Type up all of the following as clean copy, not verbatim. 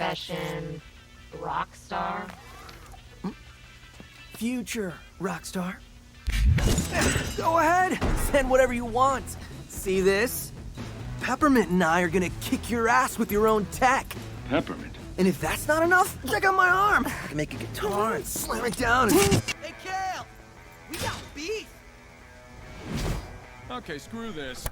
Profession, rock star? Future rock star. Go ahead, send whatever you want. See this? Peppermint and I are gonna kick your ass with your own tech. Peppermint? And if that's not enough, check out my arm. I can make a guitar and slam it down and... Hey, Kale! We got beef! Okay, screw this.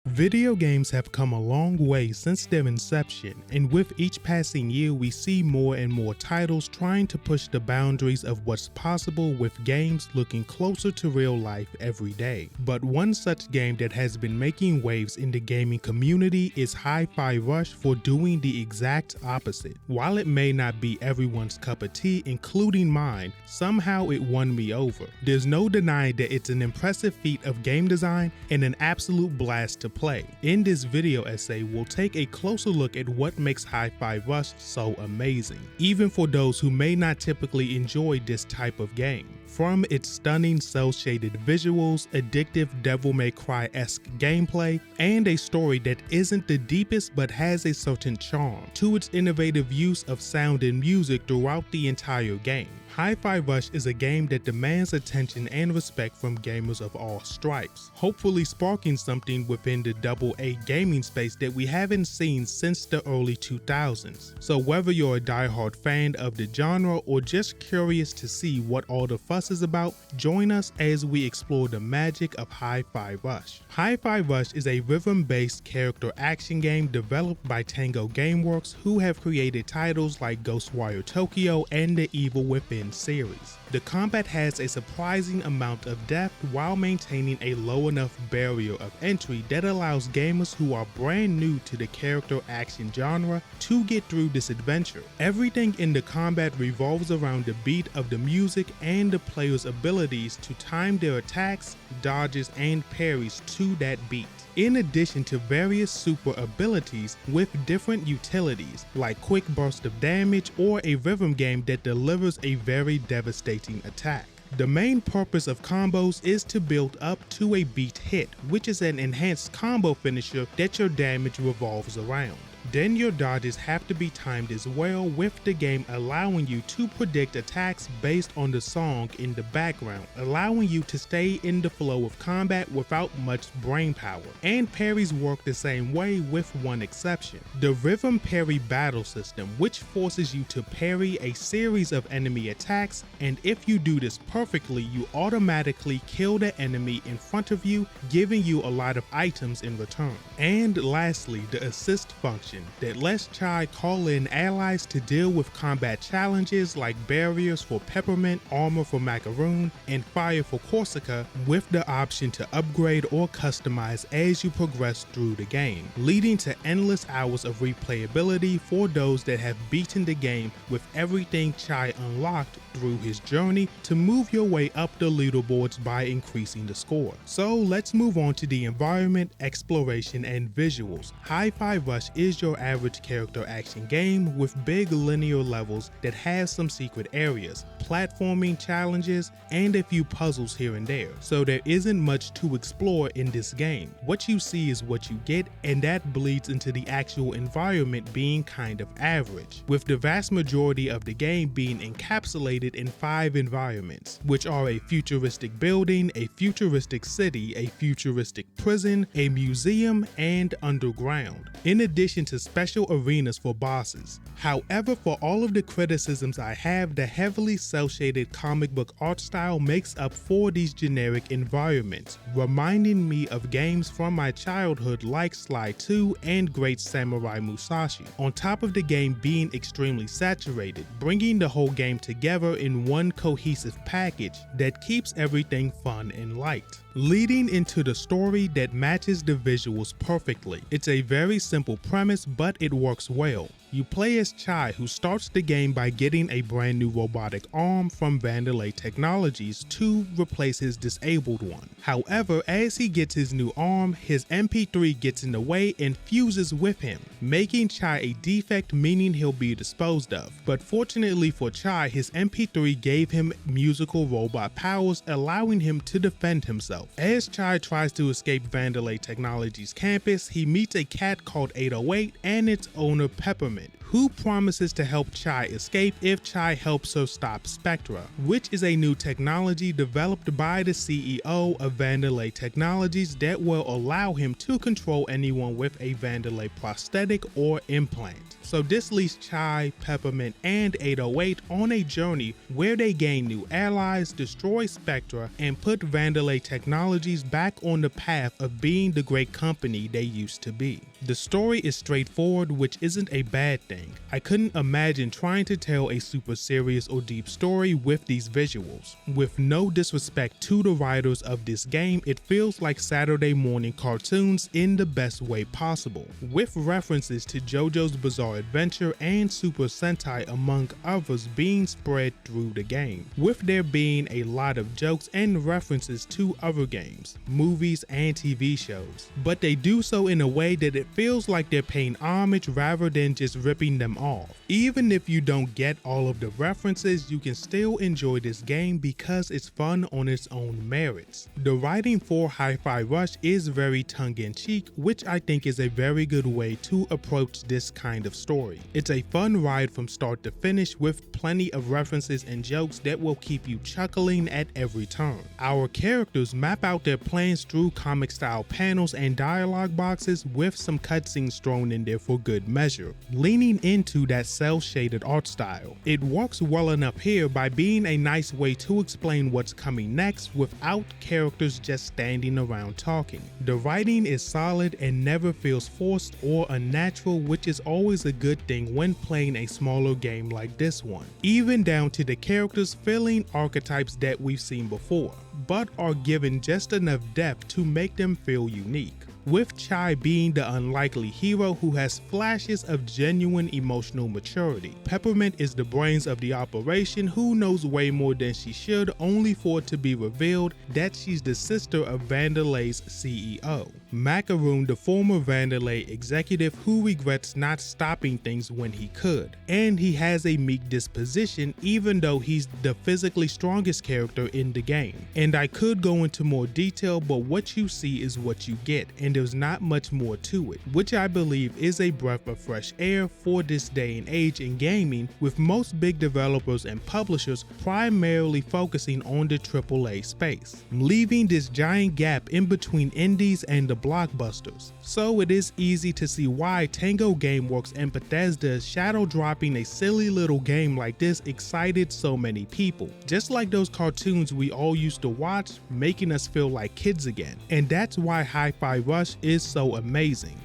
Video games have come a long way since their inception, and with each passing year we see more and more titles trying to push the boundaries of what's possible, with games looking closer to real life every day. But one such game that has been making waves in the gaming community is Hi-Fi Rush for doing the exact opposite. While it may not be everyone's cup of tea, including mine, somehow it won me over. There's no denying that it's an impressive feat of game design and an absolute blast to play. In this video essay, we'll take a closer look at what makes Hi-Fi Rush so amazing, even for those who may not typically enjoy this type of game. From its stunning cel-shaded visuals, addictive Devil May Cry-esque gameplay, and a story that isn't the deepest but has a certain charm, to its innovative use of sound and music throughout the entire game. Hi-Fi Rush is a game that demands attention and respect from gamers of all stripes, hopefully sparking something within the AA gaming space that we haven't seen since the early 2000s. So whether you're a diehard fan of the genre or just curious to see what all the fuss is about, join us as we explore the magic of Hi-Fi Rush. Hi-Fi Rush is a rhythm-based character action game developed by Tango Gameworks, who have created titles like Ghostwire Tokyo and the Evil Within series. The combat has a surprising amount of depth while maintaining a low enough barrier of entry that allows gamers who are brand new to the character action genre to get through this adventure. Everything in the combat revolves around the beat of the music and the player's abilities to time their attacks, dodges, and parries to that beat, in addition to various super abilities with different utilities like quick burst of damage or a rhythm game that delivers a very devastating attack. The main purpose of combos is to build up to a beat hit, which is an enhanced combo finisher that your damage revolves around. Then your dodges have to be timed as well, with the game allowing you to predict attacks based on the song in the background, allowing you to stay in the flow of combat without much brain power. And parries work the same way, with one exception: the rhythm parry battle system, which forces you to parry a series of enemy attacks, and if you do this perfectly, you automatically kill the enemy in front of you, giving you a lot of items in return. And lastly, the assist function that lets Chai call in allies to deal with combat challenges like barriers for Peppermint, armor for Macaroon, and fire for Corsica, with the option to upgrade or customize as you progress through the game, leading to endless hours of replayability for those that have beaten the game with everything Chai unlocked through his journey to move your way up the leaderboards by increasing the score. So let's move on to the environment, exploration, and visuals. Hi-Fi Rush is your average character action game with big linear levels that have some secret areas, platforming challenges, and a few puzzles here and there. So there isn't much to explore in this game. What you see is what you get, and that bleeds into the actual environment being kind of average, with the vast majority of the game being encapsulated in 5 environments, which are a futuristic building, a futuristic city, a futuristic prison, a museum, and underground, in addition to special arenas for bosses. However, for all of the criticisms I have, the heavily cel-shaded comic book art style makes up for these generic environments, reminding me of games from my childhood like Sly 2 and Great Samurai Musashi, on top of the game being extremely saturated, bringing the whole game together in one cohesive package that keeps everything fun and light, leading into the story that matches the visuals perfectly. It's a very simple premise, but it works well. You play as Chai, who starts the game by getting a brand new robotic arm from Vandelay Technologies to replace his disabled one. However, as he gets his new arm, his MP3 gets in the way and fuses with him, making Chai a defect, meaning he'll be disposed of. But fortunately for Chai, his MP3 gave him musical robot powers, allowing him to defend himself. As Chai tries to escape Vandelay Technologies campus, he meets a cat called 808 and its owner Peppermint, who promises to help Chai escape if Chai helps her stop Spectra, which is a new technology developed by the CEO of Vandelay Technologies that will allow him to control anyone with a Vandelay prosthetic or implant. So this leads Chai, Peppermint, and 808 on a journey where they gain new allies, destroy Spectra, and put Vandelay Technologies back on the path of being the great company they used to be. The story is straightforward, which isn't a bad thing. I couldn't imagine trying to tell a super serious or deep story with these visuals. With no disrespect to the writers of this game, it feels like Saturday morning cartoons in the best way possible, with references to JoJo's Bizarre Adventure and Super Sentai among others being spread through the game, with there being a lot of jokes and references to other games, movies, and TV shows. But they do so in a way that it feels like they're paying homage rather than just ripping them off. Even if you don't get all of the references, you can still enjoy this game because it's fun on its own merits. The writing for Hi-Fi Rush is very tongue-in-cheek, which I think is a very good way to approach this kind of story. It's a fun ride from start to finish with plenty of references and jokes that will keep you chuckling at every turn. Our characters map out their plans through comic-style panels and dialogue boxes with some cutscenes thrown in there for good measure, leaning into that cel-shaded art style. It works well enough here by being a nice way to explain what's coming next without characters just standing around talking. The writing is solid and never feels forced or unnatural, which is always a good thing when playing a smaller game like this one, even down to the characters filling archetypes that we've seen before, but are given just enough depth to make them feel unique. With Chai being the unlikely hero who has flashes of genuine emotional maturity. Peppermint is the brains of the operation who knows way more than she should, only for it to be revealed that she's the sister of Vandelay's CEO. Macaroon, the former Vandelay executive who regrets not stopping things when he could, and he has a meek disposition even though he's the physically strongest character in the game. And I could go into more detail, but what you see is what you get, and there's not much more to it, which I believe is a breath of fresh air for this day and age in gaming, with most big developers and publishers primarily focusing on the AAA space, leaving this giant gap in between indies and the blockbusters. So it is easy to see why Tango Gameworks and Bethesda's shadow dropping a silly little game like this excited so many people, just like those cartoons we all used to watch, making us feel like kids again. And that's why Hi-Fi Rush is so amazing.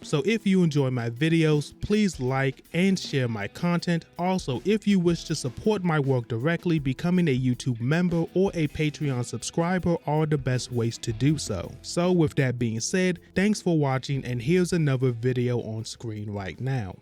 So if you enjoy my videos, please like and share my content. Also, if you wish to support my work directly, becoming a YouTube member or a Patreon subscriber are the best ways to do so. So with that being said, thanks for watching, and here's another video on screen right now.